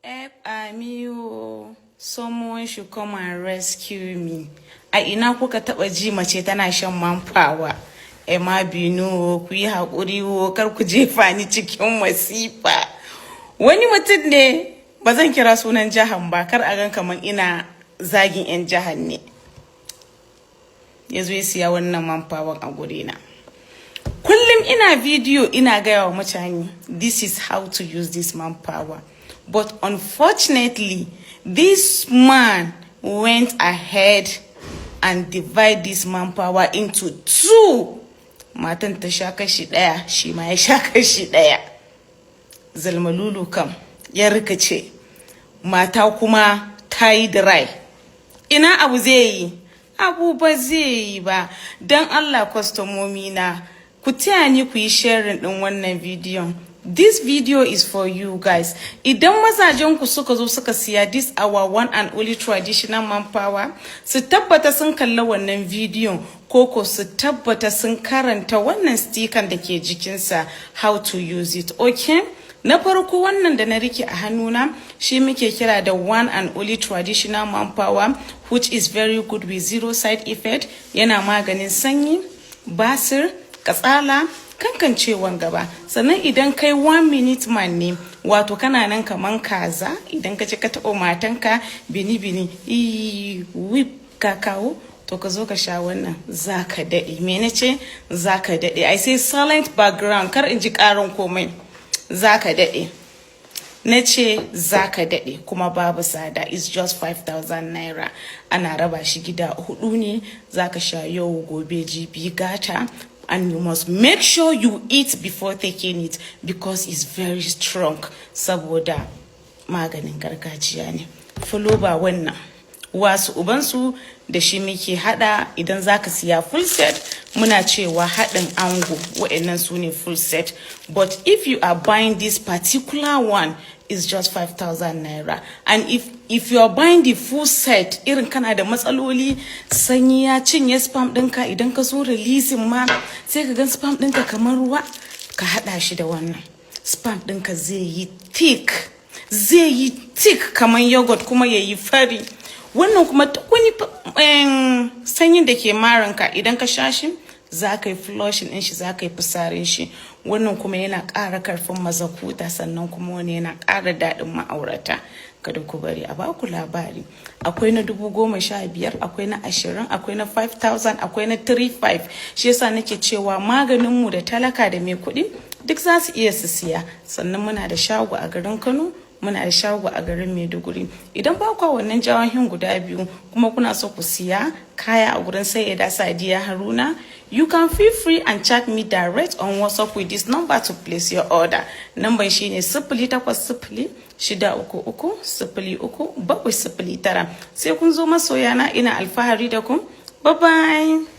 Amiyo, someone should come and rescue me. A ina kuka taba ji mace tana shan manpower? Ma binu ku yi haƙuri wo kar ku jefa ni cikin masifa. Wani mutum ne ba zan kira sunan jahan ba kar a gan kaman ina zagin 'yan jahan ne. Ya zo ya siya wannan manpower a gurina. Kullum ina video ina gaya wa mutane, this is how to use this manpower. But unfortunately, this man went ahead and divide this manpower into two. Matan ta sha kashi daya, shi ma ya sha kashi daya. Zalmalulu kam ya rikice. Mata kuma ta yi dry. Ina abu zai yi? Abu ba zai yi ba. Dan Allah kwastomomi na, ku taya ni ku yi sharing din wannan bidiyon. This video is for you guys. Idan mazajen ku suka zo suka siya this our one and only traditional manpower, su tabbata sun kalla wannan bidiyon koko su tabbata sun karanta wannan sticker da ke jikinsa how to use it, okay? Na farko wannan da na rike a hannuna shi muke kira da one and only traditional manpower, which is very good with zero side effect. Yana maganin sanyi, basir, katsala, kankancewan gaba. Sannan idan kai 1 minute man ne, wato kana nan kaman kaza, idan ka ce ka taɓa matanka bini whip kakao, to ka zo ka sha wannan zaka daɗe. Me nace zaka daɗe? I say silent background, kar in ji ƙarin komai. Zaka daɗe. Nace zaka daɗe kuma babu tsada, it's just 5,000 naira. Ana raba shi gida 4 ne, zaka sha yau gobe jibi gata. And you must make sure you eat before taking it because it's very strong. Saboda maganin gargajiya ne. Follow ba wannan. Wasu ubansu da shi muke hada idan zaka siya full set, muna cewa hadin ango. Wa'annan su ne full set. But if you are buying this particular one, it's just 5,000 naira. And if you are buying the full set, irin kana da matsaloli, sanyi ya cinye spam ɗinka, idan ka zo releasing ma sai ka gan spam ɗinka kamar ruwa, ka hada shi da wannan. Spam ɗinka zai yi thick kamar yogurt kuma yayi fari. Wannan kuma duk wani sanyin da ke maranka idan ka sha shi, za ka yi flushing din shi, za ka yi fisarin shi. Wannan kuma yana ƙara karfin mazakuta, sannan kuma wani yana ƙara daɗin ma'aurata. Kada ku bari a baku labari. Akwai na 15,000, akwai na 20, akwai na 5,000, akwai na 3,500. Shi yasa nake cewa maganinmu da talaka da mai kuɗi duk za su iya su siya. Sannan muna da shago a garin Kano, muna da shago a garin Maiduguri. Idan ba kwa wannan jawahin guda biyu kuma kuna so ku siya kaya a gurin sayyada sadiya haruna, you can feel free and chat me direct on WhatsApp with this number to place your order. Number shine 0800 633 03 709. Sai kun zo masoyana, ina alfahari da ku. Bye bye.